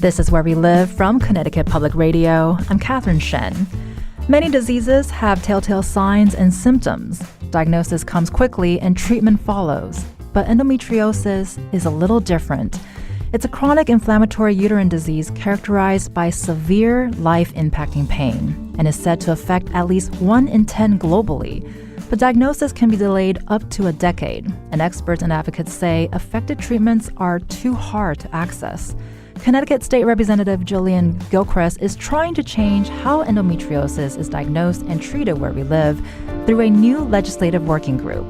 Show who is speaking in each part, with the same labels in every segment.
Speaker 1: This is Where We Live from Connecticut Public Radio. I'm Catherine Shen. Many diseases have telltale signs and symptoms. Diagnosis comes quickly and treatment follows. But endometriosis is a little different. It's a chronic inflammatory uterine disease characterized by severe life-impacting pain and is said to affect at least 1 in 10 globally. But diagnosis can be delayed up to a decade, and experts and advocates say effective treatments are too hard to access. Connecticut State Representative Jillian Gilchrist is trying to change how endometriosis is diagnosed and treated where we live through a new legislative working group.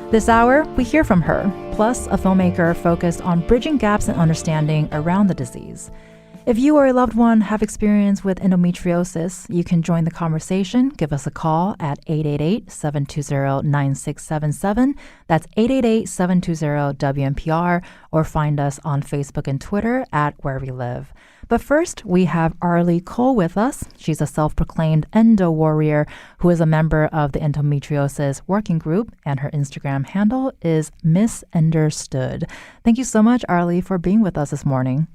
Speaker 1: This hour, we hear from her, plus a filmmaker focused on bridging gaps in understanding around the disease. If you or a loved one have experience with endometriosis, you can join the conversation. Give us a call at 888-720-9677. That's 888-720-WNPR, or find us on Facebook and Twitter at Where We Live. But first, we have Arlie Cole with us. She's a self-proclaimed endo warrior who is a member of the endometriosis working group, and her Instagram handle is Misunderstood. Thank you so much, Arlie, for being with us this morning.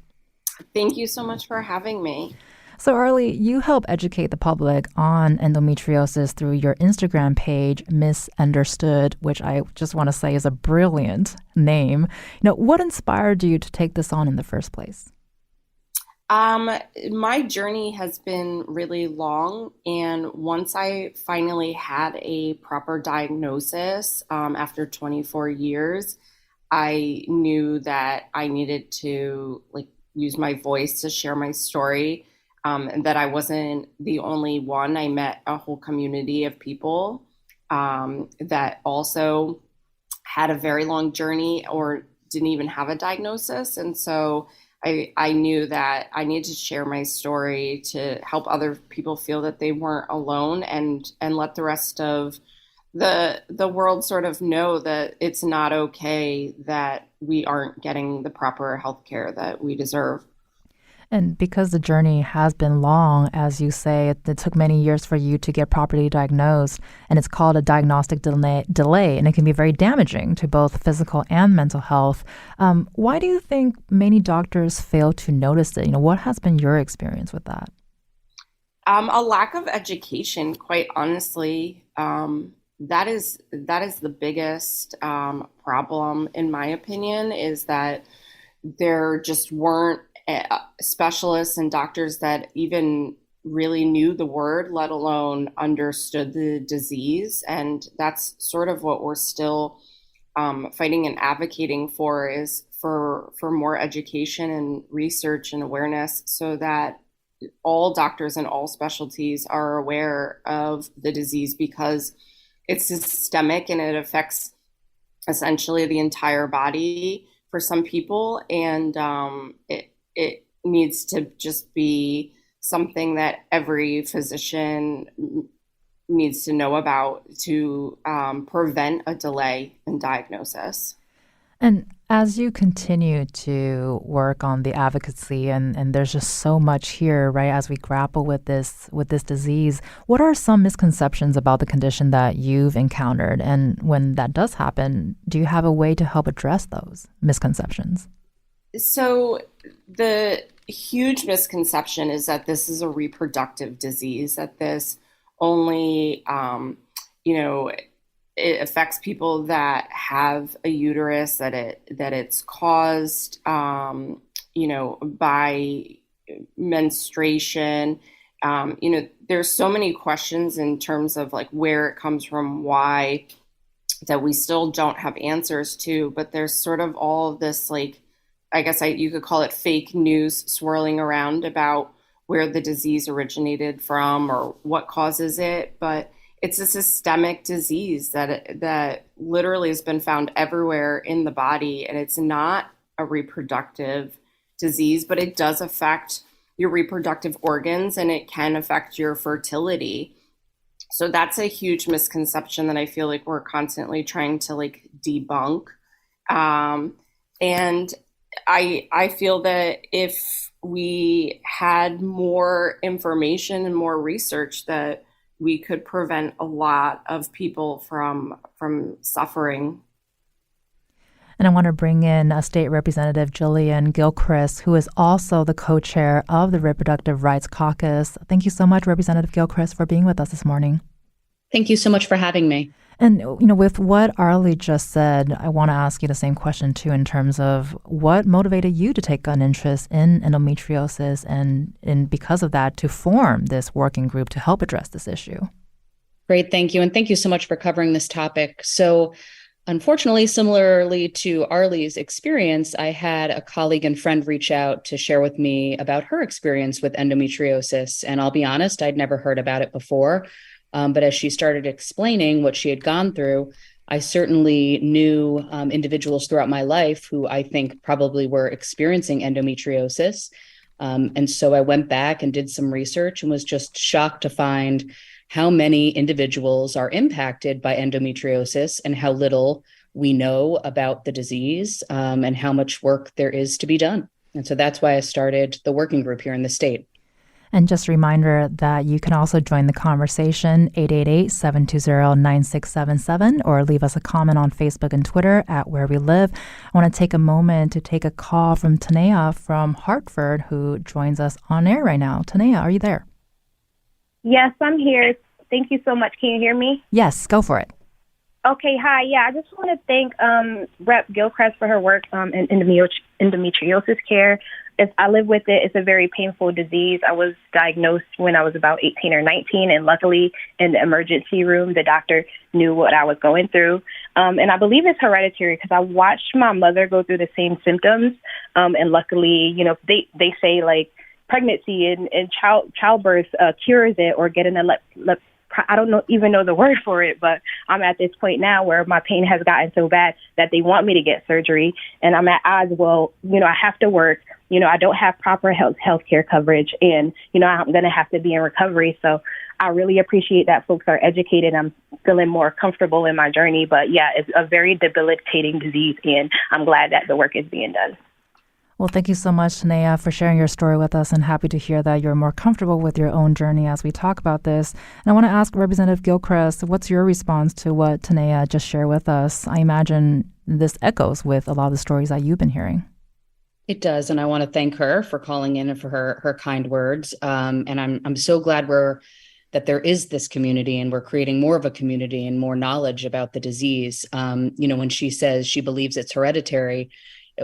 Speaker 2: Thank you so much for having me.
Speaker 1: So, Arlie, you help educate the public on endometriosis through your Instagram page, Misunderstood, which I just want to say is a brilliant name. What inspired you to take this on in the first place?
Speaker 2: My journey has been really long, and once I finally had a proper diagnosis, after 24 years, I knew that I needed to use my voice to share my story, and that I wasn't the only one. I met a whole community of people that also had a very long journey or didn't even have a diagnosis. And so I knew that I needed to share my story to help other people feel that they weren't alone, and let the rest of the world sort of know that it's not okay that we aren't getting the proper health care that we deserve.
Speaker 1: And because the journey has been long, as you say, it took many years for you to get properly diagnosed, and it's called a diagnostic delay, and it can be very damaging to both physical and mental health. Why do you think many doctors fail to notice it? What has been your experience with that?
Speaker 2: A lack of education, quite honestly. That is the biggest problem, in my opinion, is that there just weren't specialists and doctors that even really knew the word, let alone understood the disease. And that's sort of what we're still fighting and advocating for, is for more education and research and awareness, so that all doctors in all specialties are aware of the disease, because it's systemic and it affects essentially the entire body for some people. And it needs to just be something that every physician needs to know about to prevent a delay in diagnosis.
Speaker 1: And as you continue to work on the advocacy, and there's just so much here, right, as we grapple with this disease, what are some misconceptions about the condition that you've encountered? And when that does happen, do you have a way to help address those misconceptions?
Speaker 2: So the huge misconception is that this is a reproductive disease, that this only, it affects people that have a uterus, that it's caused, by menstruation. There's so many questions in terms of where it comes from, why, that we still don't have answers to. But there's sort of all of this, I guess you could call it fake news swirling around about where the disease originated from or what causes it. But it's a systemic disease that literally has been found everywhere in the body, and it's not a reproductive disease, but it does affect your reproductive organs, and it can affect your fertility. So that's a huge misconception that I feel like we're constantly trying to debunk. And I feel that if we had more information and more research, that we could prevent a lot of people from suffering.
Speaker 1: And I want to bring in State Representative Jillian Gilchrist, who is also the co-chair of the Reproductive Rights Caucus. Thank you so much, Representative Gilchrist, for being with us this morning.
Speaker 3: Thank you so much for having me.
Speaker 1: And, with what Arlie just said, I want to ask you the same question, too, in terms of what motivated you to take an interest in endometriosis and because of that, to form this working group to help address this issue.
Speaker 3: Great, thank you. And thank you so much for covering this topic. So, unfortunately, similarly to Arlie's experience, I had a colleague and friend reach out to share with me about her experience with endometriosis. And I'll be honest, I'd never heard about it before. But as she started explaining what she had gone through, I certainly knew individuals throughout my life who I think probably were experiencing endometriosis. And so I went back and did some research and was just shocked to find how many individuals are impacted by endometriosis and how little we know about the disease, and how much work there is to be done. And so that's why I started the working group here in the state.
Speaker 1: And just a reminder that you can also join the conversation, 888-720-9677, or leave us a comment on Facebook and Twitter at Where We Live. I want to take a moment to take a call from Tanea from Hartford, who joins us on air right now. Tanea, are you there?
Speaker 4: Yes, I'm here. Thank you so much. Can you hear me?
Speaker 1: Yes, go for it.
Speaker 4: Okay, hi. Yeah, I just want to thank Rep. Gilchrist for her work in endometriosis care. I live with it. It's a very painful disease. I was diagnosed when I was about 18 or 19, and luckily in the emergency room, the doctor knew what I was going through. And I believe it's hereditary because I watched my mother go through the same symptoms. And luckily, they say like pregnancy and childbirth cures it, or getting I don't even know the word for it, but I'm at this point now where my pain has gotten so bad that they want me to get surgery, and I'm at odds. Well, I have to work. I don't have proper health care coverage, and, I'm going to have to be in recovery. So I really appreciate that folks are educated. I'm feeling more comfortable in my journey. But yeah, it's a very debilitating disease, and I'm glad that the work is being done.
Speaker 1: Well, thank you so much, Tanea, for sharing your story with us, and happy to hear that you're more comfortable with your own journey as we talk about this. And I want to ask Representative Gilchrist, what's your response to what Tanea just shared with us? I imagine this echoes with a lot of the stories that you've been hearing.
Speaker 3: It does, and I want to thank her for calling in and for her kind words. And I'm so glad that there is this community, and we're creating more of a community and more knowledge about the disease. When she says she believes it's hereditary,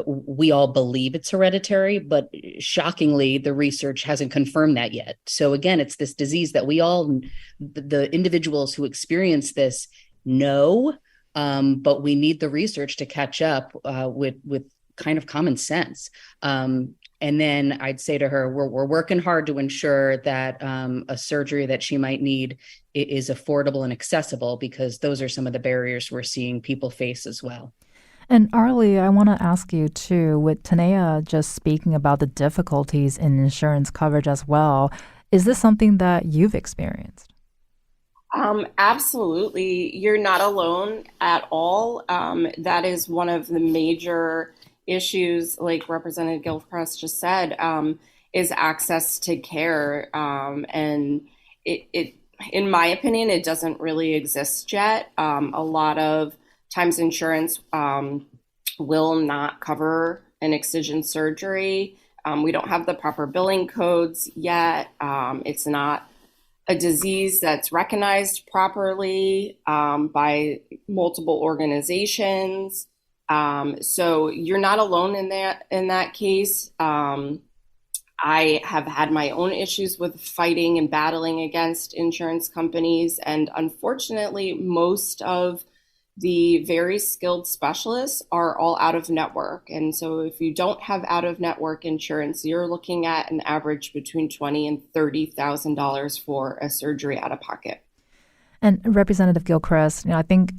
Speaker 3: we all believe it's hereditary, but shockingly, the research hasn't confirmed that yet. So again, it's this disease that the individuals who experience this know, but we need the research to catch up with kind of common sense. And then I'd say to her, we're working hard to ensure that a surgery that she might need is affordable and accessible, because those are some of the barriers we're seeing people face as well.
Speaker 1: And Arlie, I want to ask you too, with Tanea just speaking about the difficulties in insurance coverage as well, is this something that you've experienced?
Speaker 2: Absolutely. You're not alone at all. That is one of the major issues, like Representative Gilchrist just said, is access to care. And it, in my opinion, it doesn't really exist yet. A lot of times insurance will not cover an excision surgery. We don't have the proper billing codes yet. It's not a disease that's recognized properly by multiple organizations. So you're not alone in that case. I have had my own issues with fighting and battling against insurance companies, and unfortunately, most of the very skilled specialists are all out of network. And so if you don't have out of network insurance, you're looking at an average between $20,000 and $30,000 for a surgery out of pocket.
Speaker 1: And Representative Gilchrist, I think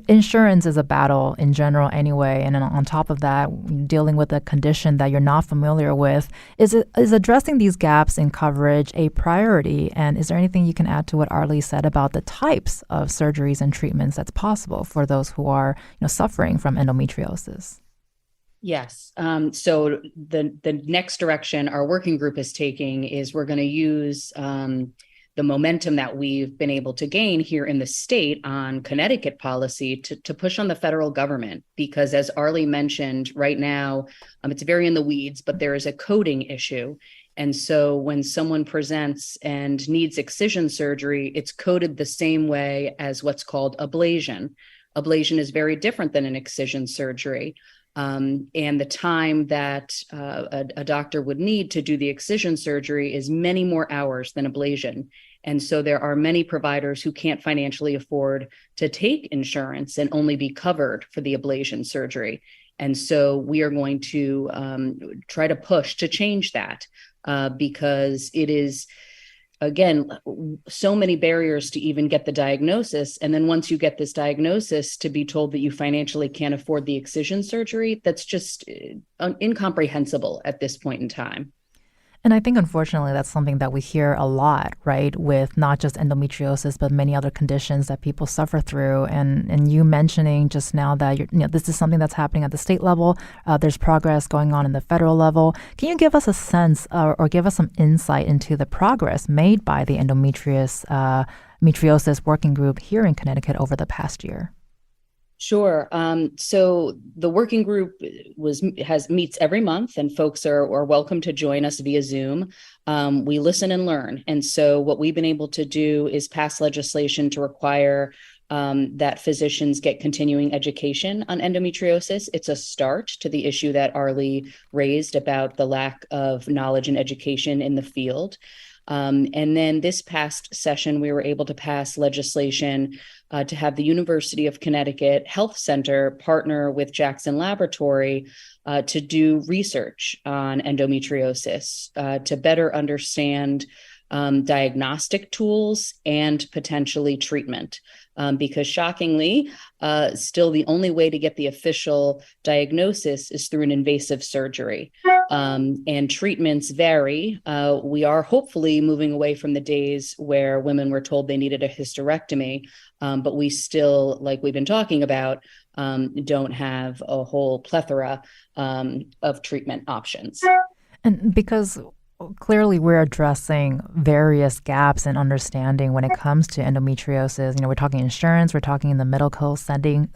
Speaker 1: insurance is a battle in general anyway. And on top of that, dealing with a condition that you're not familiar with, is addressing these gaps in coverage a priority? And is there anything you can add to what Arlie said about the types of surgeries and treatments that's possible for those who are suffering from endometriosis?
Speaker 3: Yes. So the next direction our working group is taking is we're going to use the momentum that we've been able to gain here in the state on Connecticut policy to push on the federal government. Because as Arlie mentioned, right now, it's very in the weeds, but there is a coding issue. And so when someone presents and needs excision surgery, it's coded the same way as what's called ablation. Ablation is very different than an excision surgery. And the time that a doctor would need to do the excision surgery is many more hours than ablation. And so there are many providers who can't financially afford to take insurance and only be covered for the ablation surgery. And so we are going to try to push to change that because it is, again, so many barriers to even get the diagnosis. And then once you get this diagnosis, to be told that you financially can't afford the excision surgery, that's just incomprehensible at this point in time.
Speaker 1: And I think, unfortunately, that's something that we hear a lot, right, with not just endometriosis, but many other conditions that people suffer through. And you mentioning just now that this is something that's happening at the state level. There's progress going on in the federal level. Can you give us a sense or give us some insight into the progress made by the endometriosis working group here in Connecticut over the past year?
Speaker 3: Sure. So the working group meets every month, and folks are welcome to join us via Zoom. We listen and learn. And so what we've been able to do is pass legislation to require that physicians get continuing education on endometriosis. It's a start to the issue that Arlie raised about the lack of knowledge and education in the field. And then this past session, we were able to pass legislation to have the University of Connecticut Health Center partner with Jackson Laboratory to do research on endometriosis to better understand diagnostic tools and potentially treatment. Because shockingly, still the only way to get the official diagnosis is through an invasive surgery. And treatments vary. We are hopefully moving away from the days where women were told they needed a hysterectomy, but we still, like we've been talking about, don't have a whole plethora of treatment options.
Speaker 1: And because clearly we're addressing various gaps in understanding when it comes to endometriosis. We're talking insurance, we're talking in the medical setting.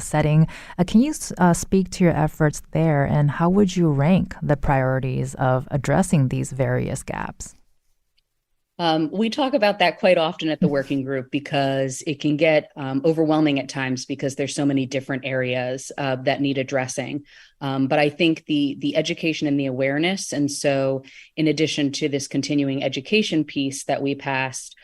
Speaker 1: Can you speak to your efforts there, and how would you rank the priorities of addressing these various gaps?
Speaker 3: We talk about that quite often at the working group because it can get overwhelming at times because there's so many different areas that need addressing. But I think the education and the awareness. And so in addition to this continuing education piece that we passed,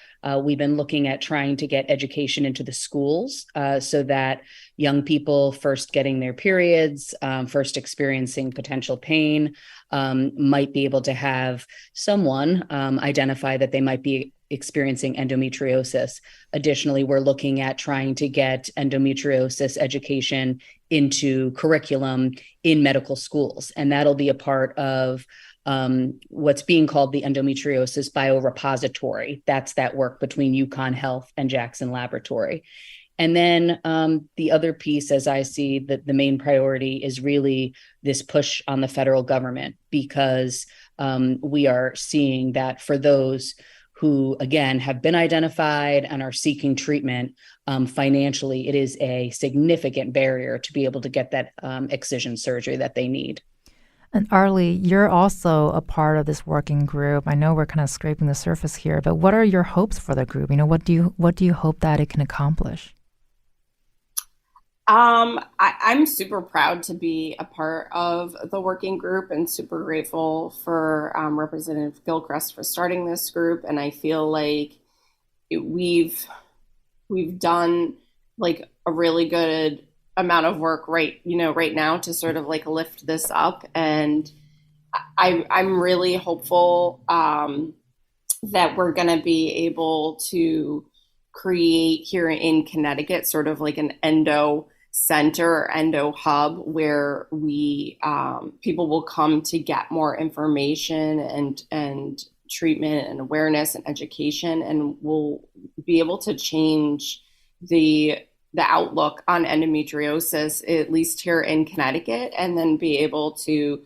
Speaker 3: we've been looking at trying to get education into the schools so that young people first getting their periods, first experiencing potential pain, might be able to have someone identify that they might be experiencing endometriosis. Additionally, we're looking at trying to get endometriosis education into curriculum in medical schools. And that'll be a part of what's being called the endometriosis biorepository. That's that work between UConn Health and Jackson Laboratory. And then the other piece, as I see that the main priority is really this push on the federal government, because we are seeing that for those who, again, have been identified and are seeking treatment, financially, it is a significant barrier to be able to get that excision surgery that they need.
Speaker 1: And Arlie, you're also a part of this working group. I know we're kind of scraping the surface here, but what are your hopes for the group? What do you hope that it can accomplish?
Speaker 2: I'm super proud to be a part of the working group and super grateful for Representative Gilchrist for starting this group. And I feel like we've done like a really good amount of work right now to sort of like lift this up. And I'm really hopeful that we're going to be able to create here in Connecticut sort of like an endo center, endo hub, where we people will come to get more information and treatment and awareness and education, and we'll be able to change the outlook on endometriosis, at least here in Connecticut, and then be able to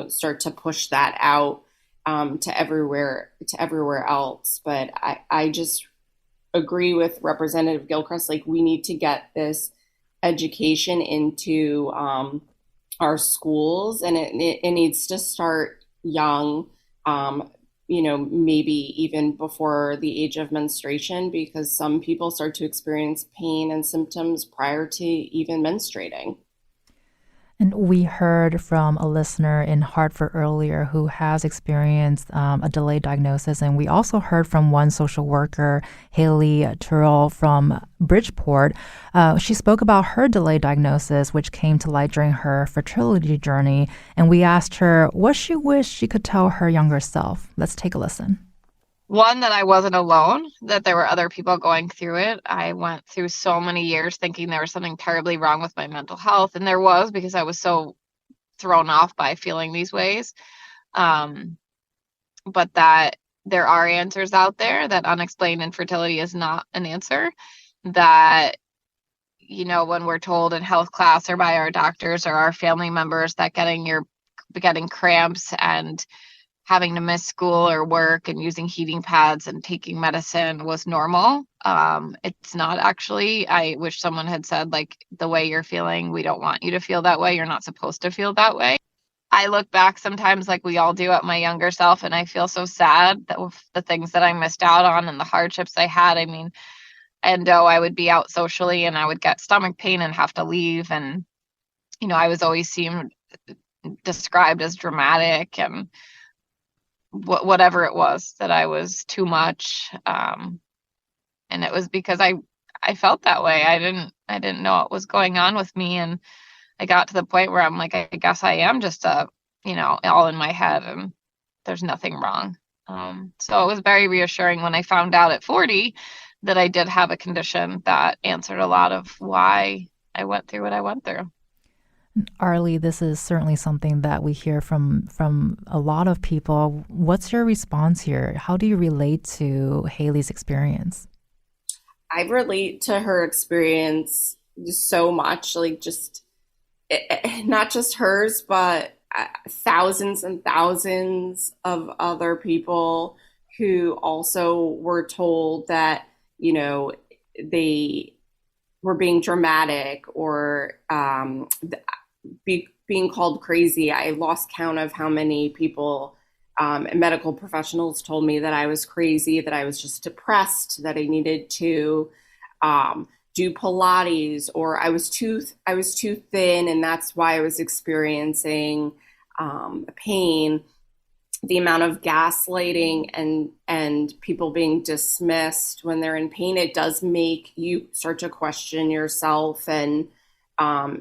Speaker 2: start to push that out to everywhere else. But I just agree with Representative Gilchrist. Like, we need to get this education into our schools, and it needs to start young. Maybe even before the age of menstruation, because some people start to experience pain and symptoms prior to even menstruating.
Speaker 1: And we heard from a listener in Hartford earlier who has experienced a delayed diagnosis. And we also heard from one social worker, Haley Turrell from Bridgeport. She spoke about her delayed diagnosis, which came to light during her fertility journey. And we asked her what she wished she could tell her younger self. Let's take a listen.
Speaker 5: One, that I wasn't alone, that there were other people going through it. I went through so many years thinking there was something terribly wrong with my mental health, and there was, because I was so thrown off by feeling these ways. But that there are answers out there, that unexplained infertility is not an answer, that, when we're told in health class or by our doctors or our family members that getting cramps and having to miss school or work and using heating pads and taking medicine was normal. It's not actually. I wish someone had said, like, the way you're feeling, we don't want you to feel that way. You're not supposed to feel that way. I look back sometimes, like we all do, at my younger self, and I feel so sad that with the things that I missed out on and the hardships I had. I mean, I would be out socially and I would get stomach pain and have to leave. And, I was always described as dramatic and whatever it was, that I was too much. And it was because I felt that way. I didn't know what was going on with me. And I got to the point where I'm like, I guess I am just all in my head and there's nothing wrong. So it was very reassuring when I found out at 40 that I did have a condition that answered a lot of why I went through what I went through.
Speaker 1: Arlie, this is certainly something that we hear from a lot of people. What's your response here? How do you relate to Haley's experience?
Speaker 2: I relate to her experience so much, like, just not just hers, but thousands and thousands of other people who also were told that, they were being dramatic or being called crazy. I lost count of how many people, medical professionals, told me that I was crazy, that I was just depressed, that I needed to do Pilates, or I was too thin, and that's why I was experiencing pain. The amount of gaslighting and people being dismissed when they're in pain, it does make you start to question yourself, and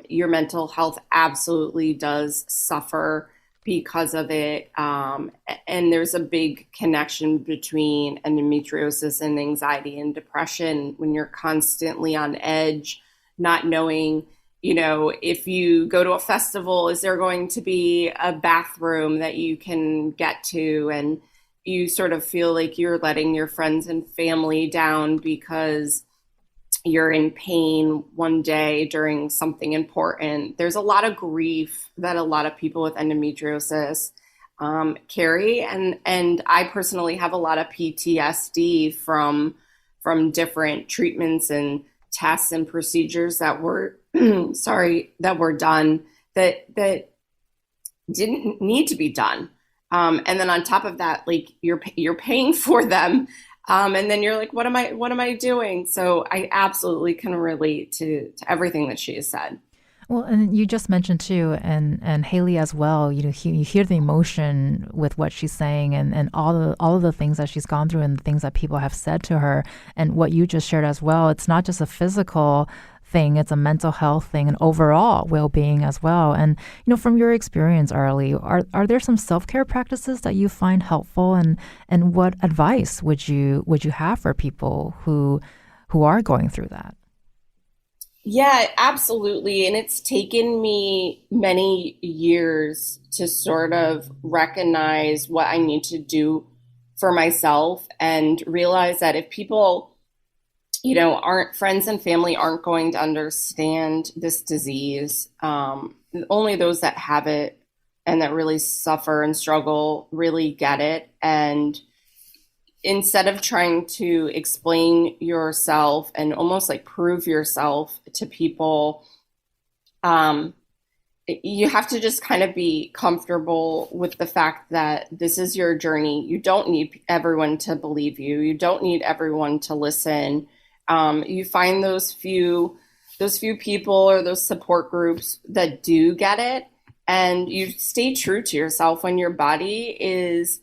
Speaker 2: your mental health absolutely does suffer because of it. And there's a big connection between endometriosis and anxiety and depression when you're constantly on edge, not knowing, if you go to a festival, is there going to be a bathroom that you can get to? And you sort of feel like you're letting your friends and family down because you're in pain one day during something important. There's a lot of grief that a lot of people with endometriosis carry. And I personally have a lot of PTSD from different treatments and tests and procedures that were that were done that didn't need to be done. And then on top of that, like, you're paying for them. And then you're like, what am I doing? So I absolutely can relate to everything that she has said.
Speaker 1: Well, and you just mentioned too, and Haley as well, you hear the emotion with what she's saying and all of the things that she's gone through and the things that people have said to her. And what you just shared as well, it's not just a physical thing, it's a mental health thing and overall well-being as well. And, from your experience, Arlie, are there some self-care practices that you find helpful, and what advice would you have for people who are going through that?
Speaker 2: Yeah, absolutely. And it's taken me many years to sort of recognize what I need to do for myself and realize that if people, aren't friends and family aren't going to understand this disease, only those that have it and that really suffer and struggle really get it. And instead of trying to explain yourself and almost like prove yourself to people, you have to just kind of be comfortable with the fact that this is your journey. You don't need everyone to believe you. You don't need everyone to listen. You find those few people or those support groups that do get it, and you stay true to yourself when your body is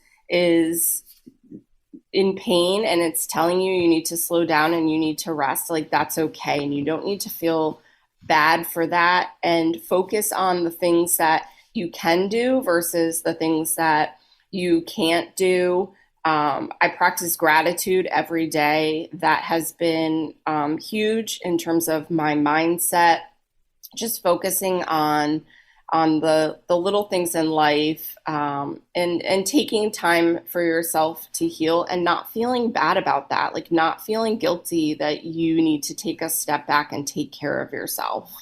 Speaker 2: in pain and it's telling you you need to slow down and you need to rest. Like, that's okay, and you don't need to feel bad for that, and focus on the things that you can do versus the things that you can't do. I practice gratitude every day. That has been huge in terms of my mindset, just focusing on the little things in life, and taking time for yourself to heal and not feeling bad about that, like not feeling guilty that you need to take a step back and take care of yourself.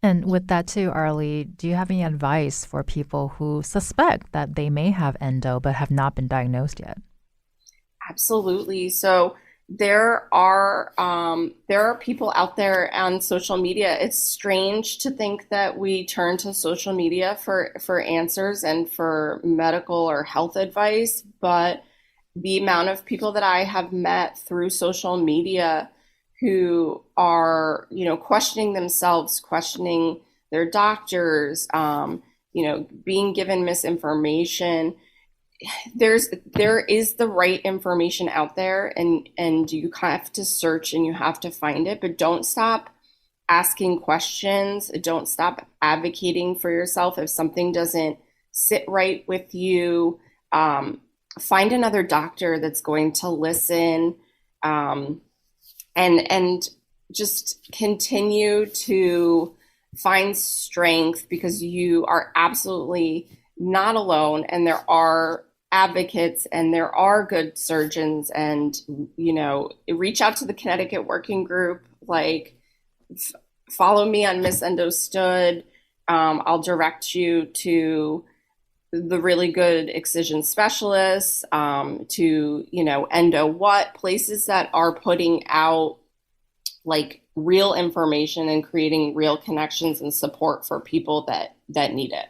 Speaker 1: And with that too, Arlie, do you have any advice for people who suspect that they may have endo but have not been diagnosed yet?
Speaker 2: Absolutely. So there are people out there on social media. It's strange to think that we turn to social media for answers and for medical or health advice, but the amount of people that I have met through social media who are, questioning themselves, questioning their doctors, being given misinformation. There is the right information out there, and you have to search and you have to find it, but don't stop asking questions. Don't stop advocating for yourself. If something doesn't sit right with you, find another doctor that's going to listen, and just continue to find strength, because you are absolutely not alone, and there are advocates and there are good surgeons, and reach out to the Connecticut working group, like follow me on Misunderstood. I'll direct you to the really good excision specialists, to Endo What, places that are putting out like real information and creating real connections and support for people that need it.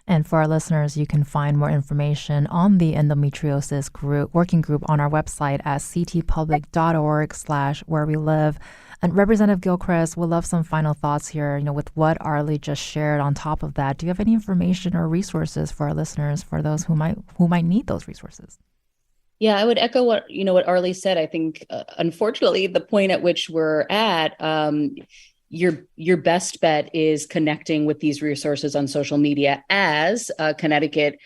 Speaker 1: And for our listeners, you can find more information on the endometriosis working group on our website at ctpublic.org/wherewelive. And Representative Gilchrist, we'll love some final thoughts here, with what Arlie just shared on top of that. Do you have any information or resources for our listeners, for those who might need those resources?
Speaker 3: Yeah, I would echo what Arlie said. I think, unfortunately, the point at which we're at, your best bet is connecting with these resources on social media as Connecticut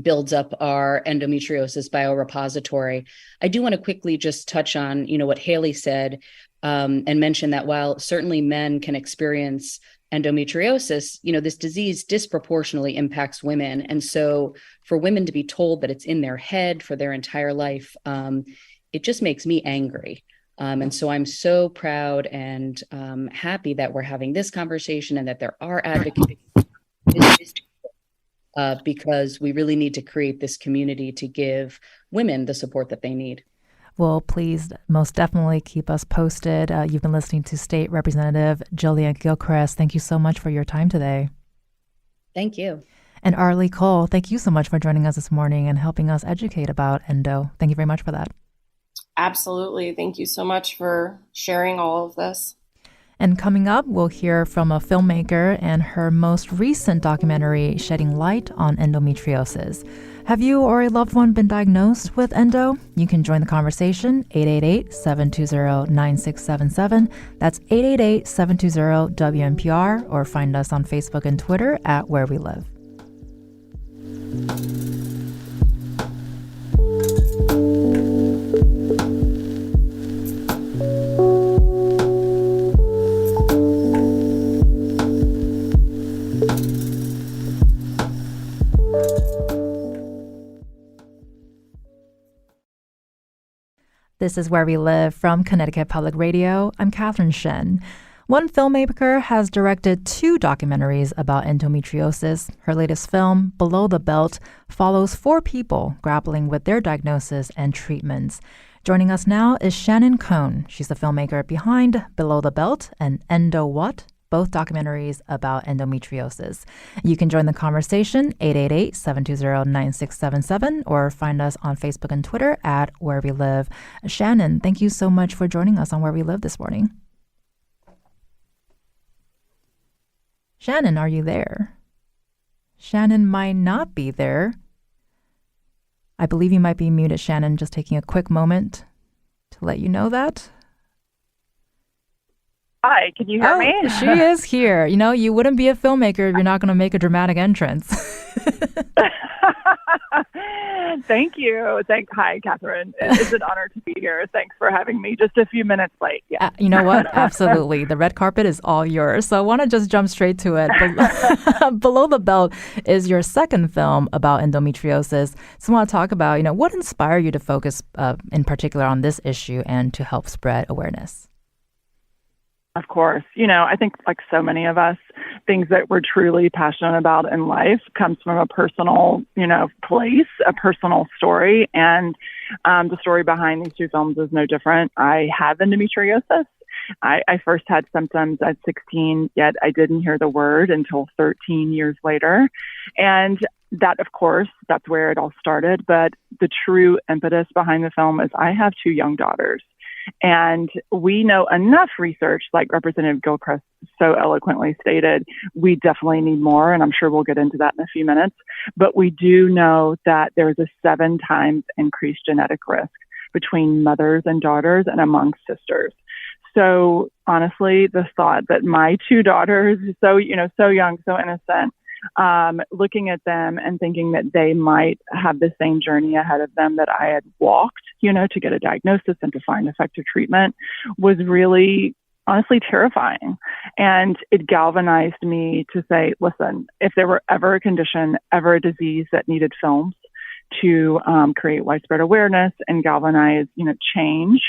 Speaker 3: builds up our endometriosis biorepository. I do want to quickly just touch on, what Haley said, and mention that while certainly men can experience endometriosis, this disease disproportionately impacts women. And so for women to be told that it's in their head for their entire life, it just makes me angry. And so I'm so proud and happy that we're having this conversation and that there are advocates, because we really need to create this community to give women the support that they need.
Speaker 1: Well, please most definitely keep us posted. You've been listening to State Representative Jillian Gilchrist. Thank you so much for your time today.
Speaker 3: Thank you.
Speaker 1: And Arlie Cole, thank you so much for joining us this morning and helping us educate about endo. Thank you very much for that.
Speaker 2: Absolutely. Thank you so much for sharing all of this.
Speaker 1: And coming up, we'll hear from a filmmaker and her most recent documentary shedding light on endometriosis. Have you or a loved one been diagnosed with endo? You can join the conversation, 888-720-9677. That's 888-720-WNPR, or find us on Facebook and Twitter at Where We Live. This is Where We Live from Connecticut Public Radio. I'm Catherine Shen. One filmmaker has directed 2 documentaries about endometriosis. Her latest film, Below the Belt, follows 4 people grappling with their diagnosis and treatments. Joining us now is Shannon Cohn. She's the filmmaker behind Below the Belt and Endo What?, both documentaries about endometriosis. You can join the conversation, 888-720-9677, or find us on Facebook and Twitter at Where We Live. Shannon, thank you so much for joining us on Where We Live this morning. Shannon, are you there? Shannon might not be there. I believe you might be muted, Shannon. Just taking a quick moment to let you know that.
Speaker 6: Hi, can you hear me?
Speaker 1: She is here. You know, you wouldn't be a filmmaker if you're not going to make a dramatic entrance.
Speaker 6: Thank you. Hi, Catherine. It's an honor to be here. Thanks for having me just a few minutes late. Yeah.
Speaker 1: You know what? Absolutely. The red carpet is all yours. So I want to just jump straight to it. Below the Belt is your second film about endometriosis. So I want to talk about, what inspired you to focus in particular on this issue and to help spread awareness?
Speaker 6: Of course. I think like so many of us, things that we're truly passionate about in life comes from a personal, place, a personal story. And the story behind these 2 films is no different. I have endometriosis. I first had symptoms at 16, yet I didn't hear the word until 13 years later. And that, of course, that's where it all started. But the true impetus behind the film is I have 2 young daughters. And we know enough research, like Representative Gilchrist so eloquently stated, we definitely need more, and I'm sure we'll get into that in a few minutes. But we do know that there's a 7 times increased genetic risk between mothers and daughters and among sisters. So honestly, the thought that my 2 daughters, so young, so innocent, looking at them and thinking that they might have the same journey ahead of them that I had walked, to get a diagnosis and to find effective treatment was really, honestly, terrifying. And it galvanized me to say, listen, if there were ever a condition, ever a disease that needed films to create widespread awareness and galvanize, change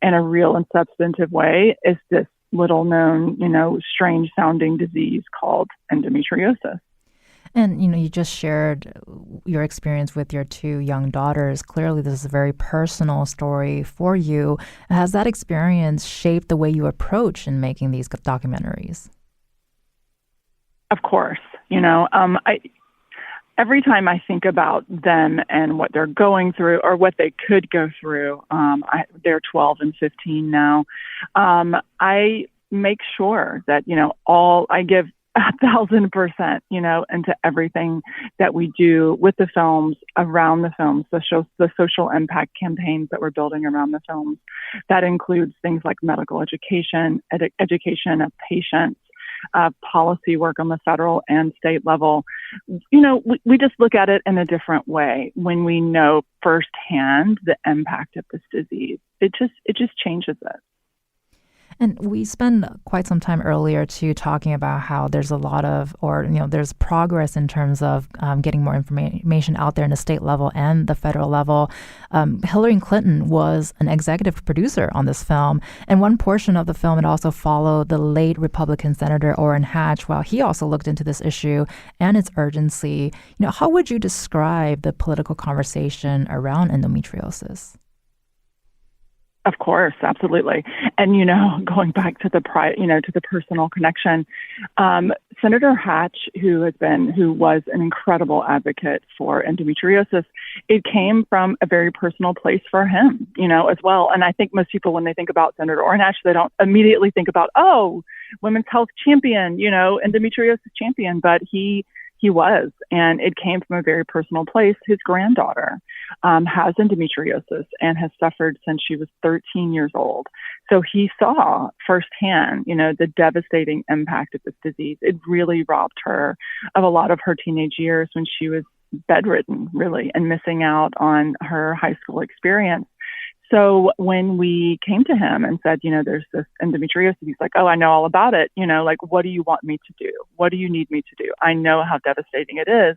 Speaker 6: in a real and substantive way, is this little known, strange sounding disease called endometriosis.
Speaker 1: And, you just shared your experience with your 2 young daughters. Clearly, this is a very personal story for you. Has that experience shaped the way you approach in making these documentaries?
Speaker 6: Of course. Every time I think about them and what they're going through or what they could go through, they're 12 and 15 now, I make sure that, I give 1,000%, into everything that we do with the films, around the films, the social impact campaigns that we're building around the films. That includes things like medical education, education of patients, policy work on the federal and state level. We just look at it in a different way when we know firsthand the impact of this disease. It just changes it.
Speaker 1: And we spent quite some time earlier too talking about how there's a lot of, there's progress in terms of getting more information out there in the state level and the federal level. Hillary Clinton was an executive producer on this film. And one portion of the film, it also followed the late Republican Senator Orrin Hatch, while he also looked into this issue and its urgency. How would you describe the political conversation around endometriosis?
Speaker 6: Of course, absolutely. And, going back to the to the personal connection, Senator Hatch, who was an incredible advocate for endometriosis, it came from a very personal place for him, as well. And I think most people, when they think about Senator Orrin Hatch, they don't immediately think about, women's health champion, endometriosis champion, but he was, and it came from a very personal place. His granddaughter has endometriosis and has suffered since she was 13 years old. So he saw firsthand, the devastating impact of this disease. It really robbed her of a lot of her teenage years when she was bedridden, really, and missing out on her high school experience. So when we came to him and said, there's this endometriosis, he's like, I know all about it. What do you want me to do? What do you need me to do? I know how devastating it is.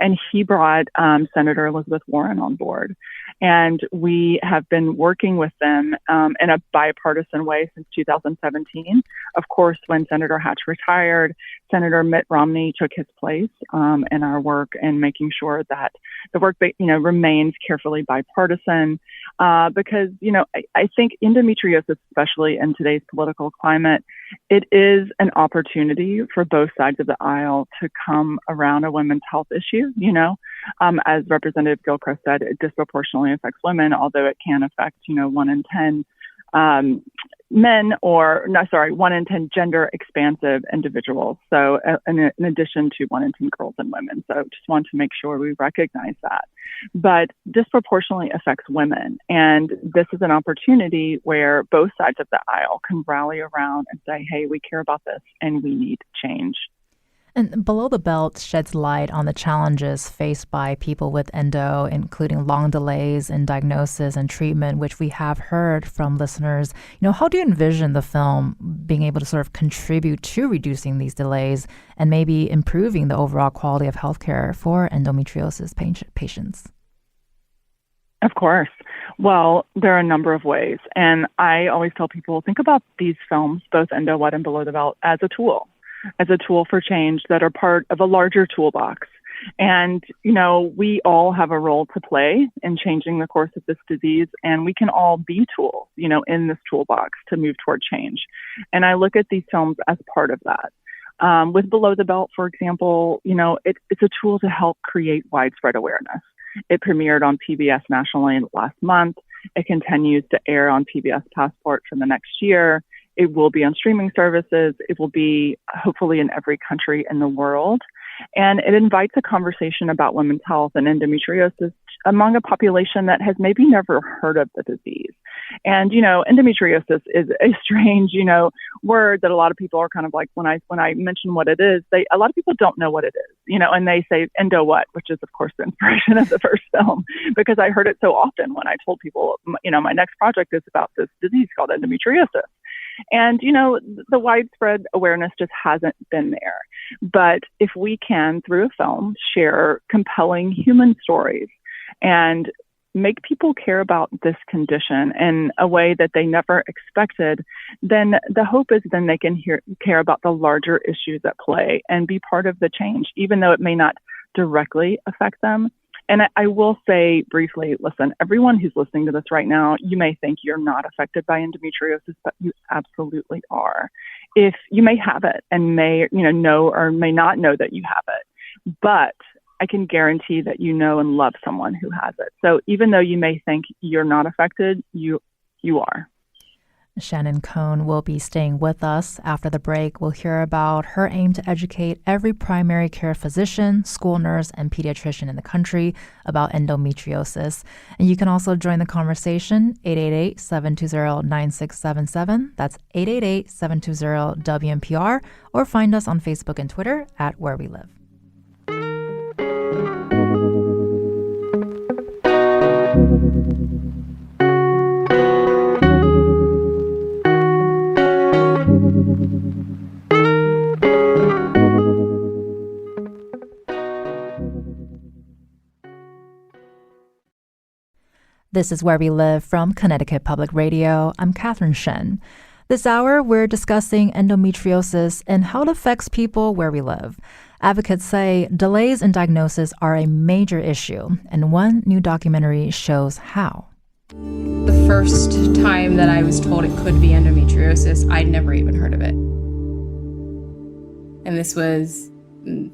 Speaker 6: and he brought Senator Elizabeth Warren on board. And we have been working with them in a bipartisan way since 2017. Of course, when Senator Hatch retired, Senator Mitt Romney took his place in our work and making sure that the work remains carefully bipartisan. Because, I think endometriosis, especially in today's political climate, it is an opportunity for both sides of the aisle to come around a women's health issue. As Representative Gilchrist said, it disproportionately affects women, although it can affect, 1 in 10 men, or 1 in 10 gender expansive individuals. So in addition to 1 in 10 girls and women. So just want to make sure we recognize that. But disproportionately affects women. And this is an opportunity where both sides of the aisle can rally around and say, hey, we care about this and we need change.
Speaker 1: And Below the Belt sheds light on the challenges faced by people with endo, including long delays in diagnosis and treatment, which we have heard from listeners. How do you envision the film being able to sort of contribute to reducing these delays and maybe improving the overall quality of healthcare for endometriosis patients?
Speaker 6: Of course. Well, there are a number of ways. And I always tell people, think about these films, both Endo What and Below the Belt, as a tool for change that are part of a larger toolbox. And, we all have a role to play in changing the course of this disease, and we can all be tools, in this toolbox to move toward change. And I look at these films as part of that. With Below the Belt, for example, it's a tool to help create widespread awareness. It premiered on PBS nationally last month. It continues to air on PBS Passport for the next year. It will be on streaming services. It will be hopefully in every country in the world. And it invites a conversation about women's health and endometriosis among a population that has maybe never heard of the disease. And, endometriosis is a strange, word that a lot of people are kind of like, when I mention what it is, a lot of people don't know what it is, and they say endo what, which is of course the inspiration of the first film, because I heard it so often when I told people, my next project is about this disease called endometriosis. And, the widespread awareness just hasn't been there. But if we can, through a film, share compelling human stories and make people care about this condition in a way that they never expected, then the hope is then they can care about the larger issues at play and be part of the change, even though it may not directly affect them. And I will say briefly, listen, everyone who's listening to this right now, you may think you're not affected by endometriosis, but you absolutely are. If you may have it and may, know or may not know that you have it, but I can guarantee that you know and love someone who has it. So even though you may think you're not affected, you are.
Speaker 1: Shannon Cohn will be staying with us. After the break, we'll hear about her aim to educate every primary care physician, school nurse, and pediatrician in the country about endometriosis. And you can also join the conversation, 888-720-9677. That's 888-720-WNPR, or find us on Facebook and Twitter at Where We Live. This is Where We Live from Connecticut Public Radio. I'm Catherine Shen. This hour, we're discussing endometriosis and how it affects people where we live. Advocates say delays in diagnosis are a major issue, and one new documentary shows how.
Speaker 7: The first time that I was told it could be endometriosis, I'd never even heard of it. And this was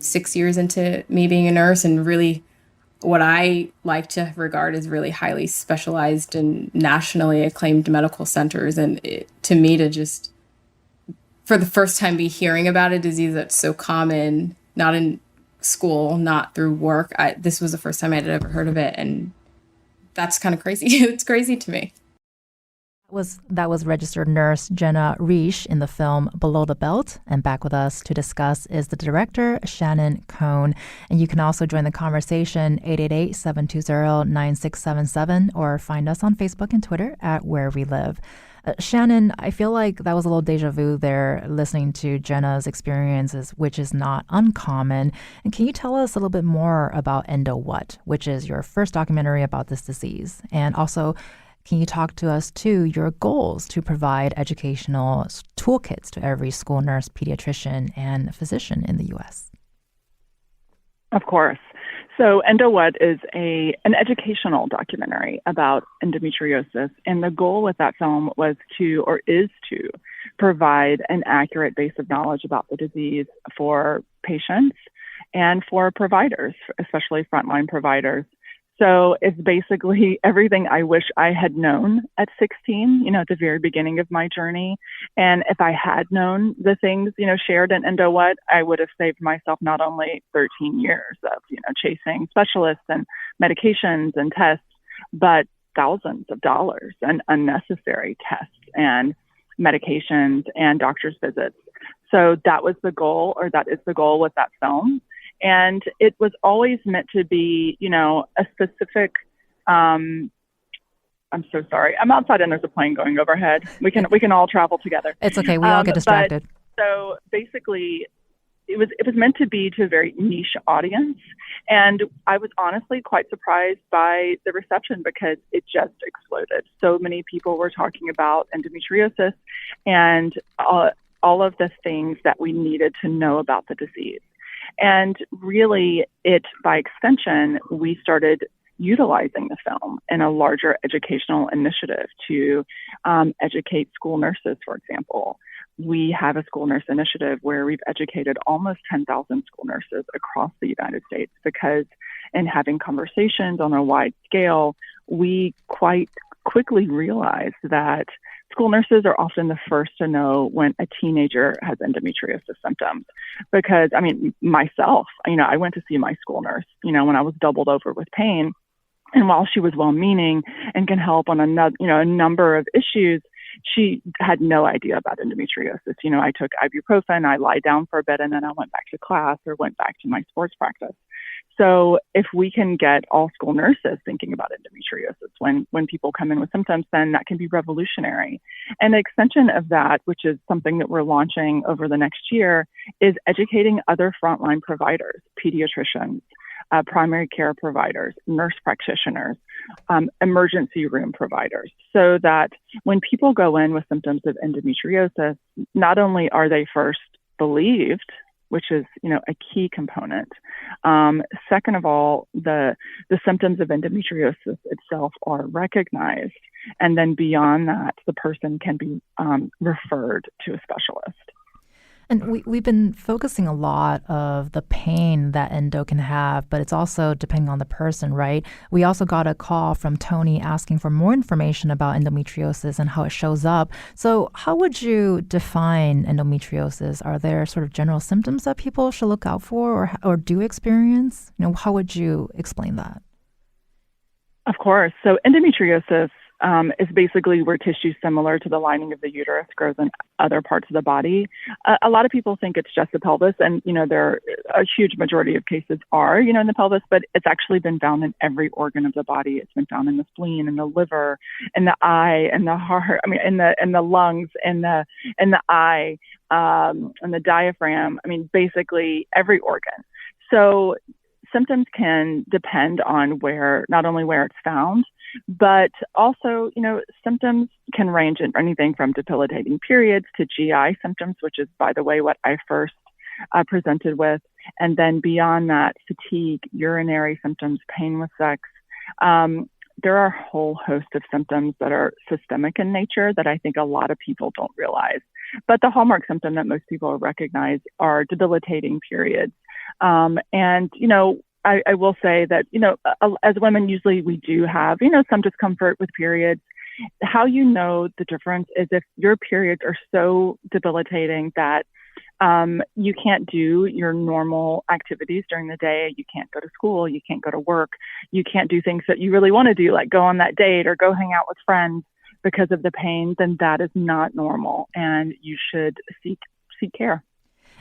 Speaker 7: 6 years into me being a nurse, and really what I like to regard as really highly specialized and nationally acclaimed medical centers. And to me, to just, for the first time, be hearing about a disease that's so common, not in school, not through work, this was the first time I'd ever heard of it. And that's kind of crazy. It's crazy to me.
Speaker 1: That was registered nurse Jenna Reish in the film Below the Belt. And back with us to discuss is the director, Shannon Cohn. And you can also join the conversation 888-720-9677 or find us on Facebook and Twitter at Where We Live. Shannon, I feel like that was a little deja vu there, listening to Jenna's experiences, which is not uncommon. And can you tell us a little bit more about Endo What, which is your first documentary about this disease? And also, can you talk to us, too, your goals to provide educational toolkits to every school nurse, pediatrician, and physician in the U.S.?
Speaker 6: Of course. So Endo What is an educational documentary about endometriosis. And the goal with that film is to provide an accurate base of knowledge about the disease for patients and for providers, especially frontline providers. So it's basically everything I wish I had known at 16, at the very beginning of my journey. And if I had known the things, shared in Endo What, I would have saved myself not only 13 years of, chasing specialists and medications and tests, but thousands of dollars and unnecessary tests and medications and doctor's visits. So that was the goal, or that is the goal with that film. And it was always meant to be, a specific, I'm so sorry. I'm outside and there's a plane going overhead. We can all travel together.
Speaker 1: It's okay. We all get distracted.
Speaker 6: So basically, it was meant to be to a very niche audience. And I was honestly quite surprised by the reception because it just exploded. So many people were talking about endometriosis and all of the things that we needed to know about the disease. And really, by extension, we started utilizing the film in a larger educational initiative to educate school nurses, for example. We have a school nurse initiative where we've educated almost 10,000 school nurses across the United States because in having conversations on a wide scale, we quite quickly realized that school nurses are often the first to know when a teenager has endometriosis symptoms. Because, myself, I went to see my school nurse, when I was doubled over with pain. And while she was well-meaning and can help on a number of issues, she had no idea about endometriosis. I took ibuprofen, I lied down for a bit, and then I went back to class or went back to my sports practice. So if we can get all school nurses thinking about endometriosis when people come in with symptoms, then that can be revolutionary. And the extension of that, which is something that we're launching over the next year, is educating other frontline providers, pediatricians, primary care providers, nurse practitioners, emergency room providers, so that when people go in with symptoms of endometriosis, not only are they first believed, which is, a key component. Second of all, the symptoms of endometriosis itself are recognized. And then beyond that, the person can be referred to a specialist.
Speaker 1: And we've been focusing a lot of the pain that endo can have, but it's also depending on the person, right? We also got a call from Tony asking for more information about endometriosis and how it shows up. So how would you define endometriosis? Are there sort of general symptoms that people should look out for or do experience? How would you explain that?
Speaker 6: Of course. So endometriosis is basically where tissue similar to the lining of the uterus grows in other parts of the body. A lot of people think it's just the pelvis, and there a huge majority of cases are, in the pelvis, but it's actually been found in every organ of the body. It's been found in the spleen, in the liver, in the eye, in the heart. In the lungs, in the eye, in the diaphragm. Basically every organ. So symptoms can depend on not only where it's found, but also, symptoms can range in anything from debilitating periods to GI symptoms, which is, by the way, what I first presented with. And then beyond that, fatigue, urinary symptoms, pain with sex. There are a whole host of symptoms that are systemic in nature that I think a lot of people don't realize. But the hallmark symptom that most people recognize are debilitating periods. I will say that, as women, usually we do have, some discomfort with periods. How the difference is if your periods are so debilitating that you can't do your normal activities during the day. You can't go to school. You can't go to work. You can't do things that you really want to do, like go on that date or go hang out with friends. because of the pain, then that is not normal, and you should seek care.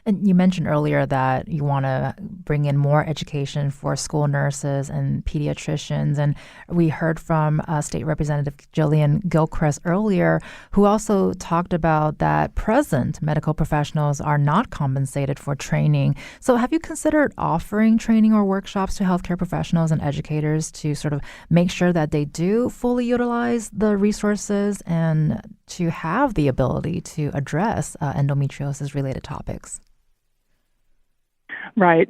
Speaker 1: And you mentioned earlier that you want to bring in more education for school nurses and pediatricians. And we heard from State Representative Jillian Gilchrist earlier, who also talked about that present medical professionals are not compensated for training. So have you considered offering training or workshops to healthcare professionals and educators to sort of make sure that they do fully utilize the resources and to have the ability to address endometriosis-related topics?
Speaker 6: Right.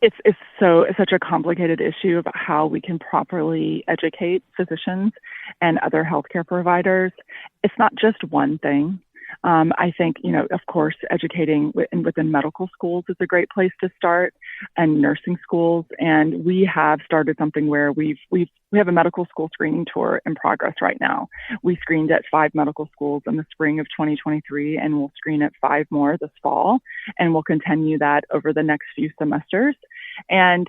Speaker 6: It's such a complicated issue about how we can properly educate physicians and other healthcare providers. It's not just one thing. I think, of course, educating within medical schools is a great place to start, and nursing schools. And we have started something where we have a medical school screening tour in progress right now. We screened at 5 medical schools in the spring of 2023, and we'll screen at 5 more this fall, and we'll continue that over the next few semesters. And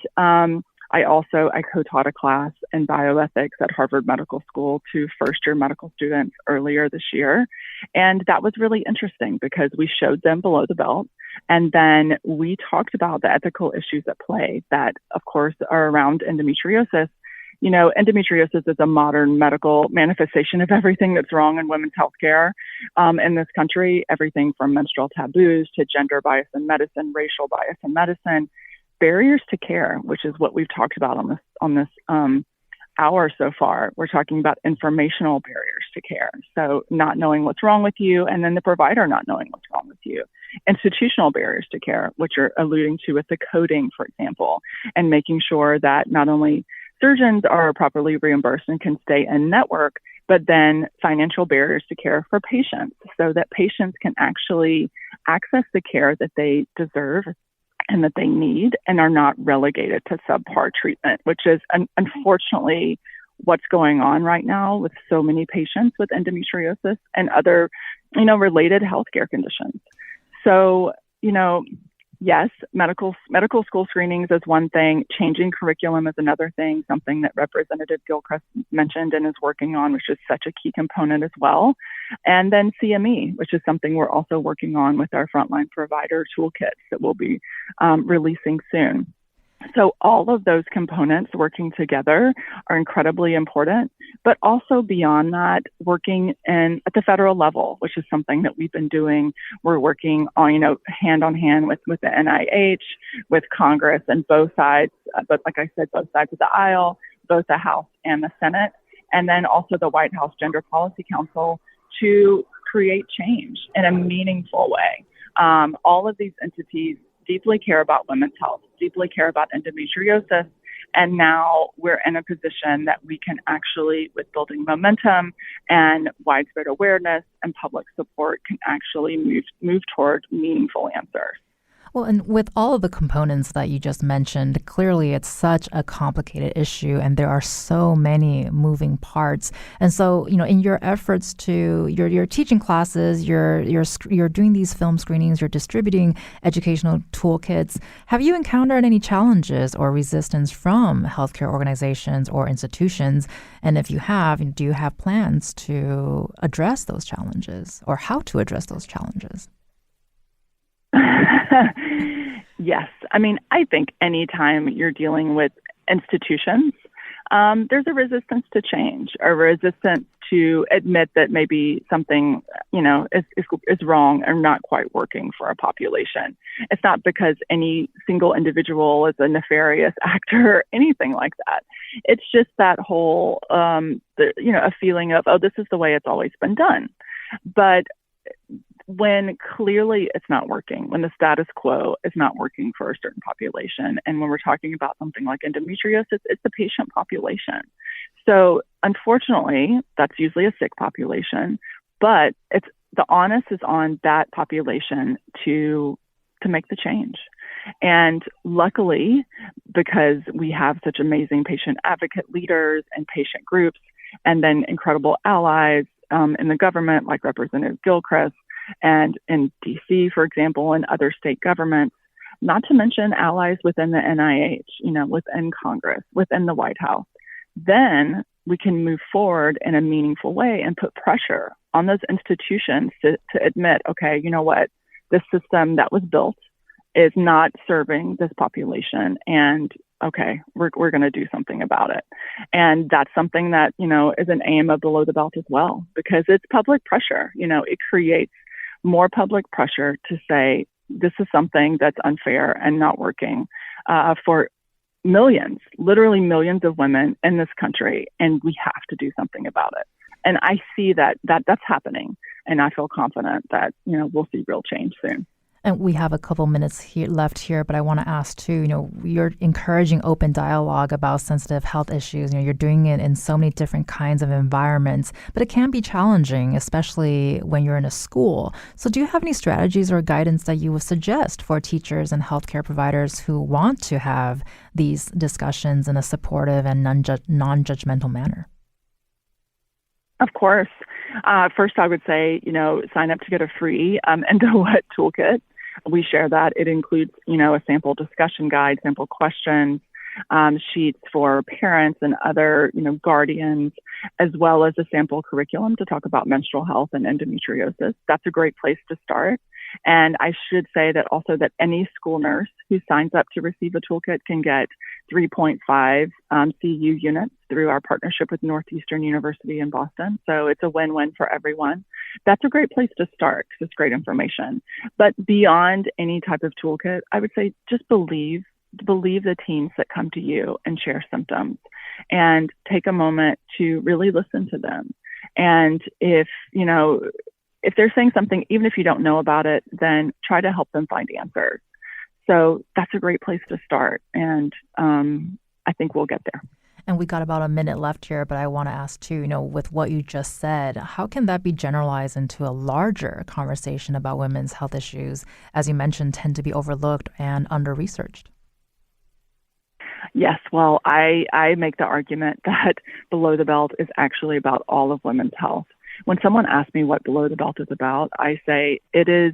Speaker 6: I co-taught a class in bioethics at Harvard Medical School to first-year medical students earlier this year. And that was really interesting because we showed them below the belt. And then we talked about the ethical issues at play that, of course, are around endometriosis. Endometriosis is a modern medical manifestation of everything that's wrong in women's healthcare in this country, everything from menstrual taboos to gender bias in medicine, racial bias in medicine. Barriers to care, which is what we've talked about on this hour so far. We're talking about informational barriers to care. So not knowing what's wrong with you, and then the provider not knowing what's wrong with you. Institutional barriers to care, which you're alluding to with the coding, for example, and making sure that not only surgeons are properly reimbursed and can stay in network, but then financial barriers to care for patients so that patients can actually access the care that they deserve and that they need and are not relegated to subpar treatment, which is unfortunately what's going on right now with so many patients with endometriosis and other, related healthcare conditions. So, yes, medical school screenings is one thing. Changing curriculum is another thing, something that Representative Gilchrist mentioned and is working on, which is such a key component as well. And then CME, which is something we're also working on with our frontline provider toolkits that we'll be releasing soon. So all of those components working together are incredibly important, but also beyond that, working at the federal level, which is something that we've been doing. We're working on, hand on hand with the NIH, with Congress and both sides, but like I said, both sides of the aisle, both the House and the Senate, and then also the White House Gender Policy Council to create change in a meaningful way. All of these entities deeply care about women's health, deeply care about endometriosis. And now we're in a position that we can actually, with building momentum and widespread awareness and public support, can actually move toward meaningful answers.
Speaker 1: Well, and with all of the components that you just mentioned, clearly it's such a complicated issue and there are so many moving parts. And so, in your efforts you're teaching classes, you're doing these film screenings, you're distributing educational toolkits. Have you encountered any challenges or resistance from healthcare organizations or institutions? And if you have, do you have plans to address those challenges or how to address those challenges?
Speaker 6: Yes. I think anytime you're dealing with institutions, there's a resistance to change, a resistance to admit that maybe something, is wrong or not quite working for a population. It's not because any single individual is a nefarious actor or anything like that. It's just that whole, a feeling of, oh, this is the way it's always been done. But when clearly it's not working, when the status quo is not working for a certain population, and when we're talking about something like endometriosis, it's the patient population. So unfortunately, that's usually a sick population, but the onus is on that population to make the change. And luckily, because we have such amazing patient advocate leaders and patient groups, and then incredible allies in the government, like Representative Gilchrist, and in DC, for example, and other state governments, not to mention allies within the NIH, within Congress, within the White House, then we can move forward in a meaningful way and put pressure on those institutions to admit, okay, you know what, this system that was built is not serving this population, and okay, we're going to do something about it. And that's something that, is an aim of Below the Belt as well, because it's public pressure. It creates more public pressure to say, this is something that's unfair and not working for millions, literally millions of women in this country, and we have to do something about it. And I see that's happening, and I feel confident that, we'll see real change soon.
Speaker 1: And we have a couple minutes left here, but I want to ask too, you're encouraging open dialogue about sensitive health issues. You're doing it in so many different kinds of environments, but it can be challenging, especially when you're in a school. So do you have any strategies or guidance that you would suggest for teachers and healthcare providers who want to have these discussions in a supportive and non-judgmental manner?
Speaker 6: Of course. First, I would say, sign up to get a free EndoWhat toolkit. We share that. It includes, a sample discussion guide, sample questions, sheets for parents and other, guardians, as well as a sample curriculum to talk about menstrual health and endometriosis. That's a great place to start. And I should say that also that any school nurse who signs up to receive a toolkit can get 3.5 CU units through our partnership with Northeastern University in Boston. So it's a win-win for everyone. That's a great place to start because it's great information. But beyond any type of toolkit, I would say just believe the teens that come to you and share symptoms, and take a moment to really listen to them. And if they're saying something, even if you don't know about it, then try to help them find answers. So that's a great place to start. And I think we'll get there.
Speaker 1: And we got about a minute left here, but I want to ask too, with what you just said, how can that be generalized into a larger conversation about women's health issues, as you mentioned, tend to be overlooked and under-researched?
Speaker 6: Yes, well, I make the argument that Below the Belt is actually about all of women's health. When someone asks me what Below the Belt is about, I say it is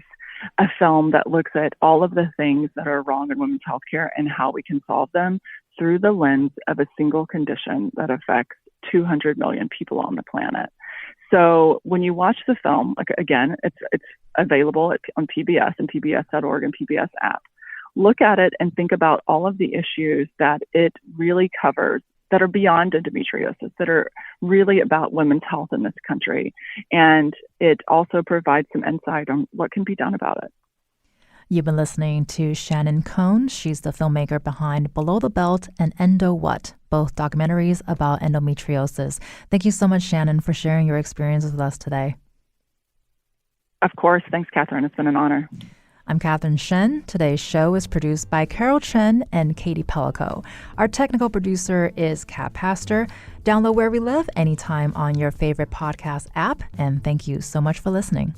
Speaker 6: a film that looks at all of the things that are wrong in women's healthcare and how we can solve them through the lens of a single condition that affects 200 million people on the planet. So when you watch the film, again, it's available on PBS and pbs.org and PBS app. Look at it and think about all of the issues that it really covers that are beyond endometriosis, that are really about women's health in this country. And it also provides some insight on what can be done about it.
Speaker 1: You've been listening to Shannon Cohn. She's the filmmaker behind Below the Belt and EndoWhat, both documentaries about endometriosis. Thank you so much, Shannon, for sharing your experiences with us today.
Speaker 6: Of course. Thanks, Catherine. It's been an honor.
Speaker 1: I'm Catherine Shen. Today's show is produced by Carol Chen and Katie Pellico. Our technical producer is Kat Pastor. Download Where We Live anytime on your favorite podcast app. And thank you so much for listening.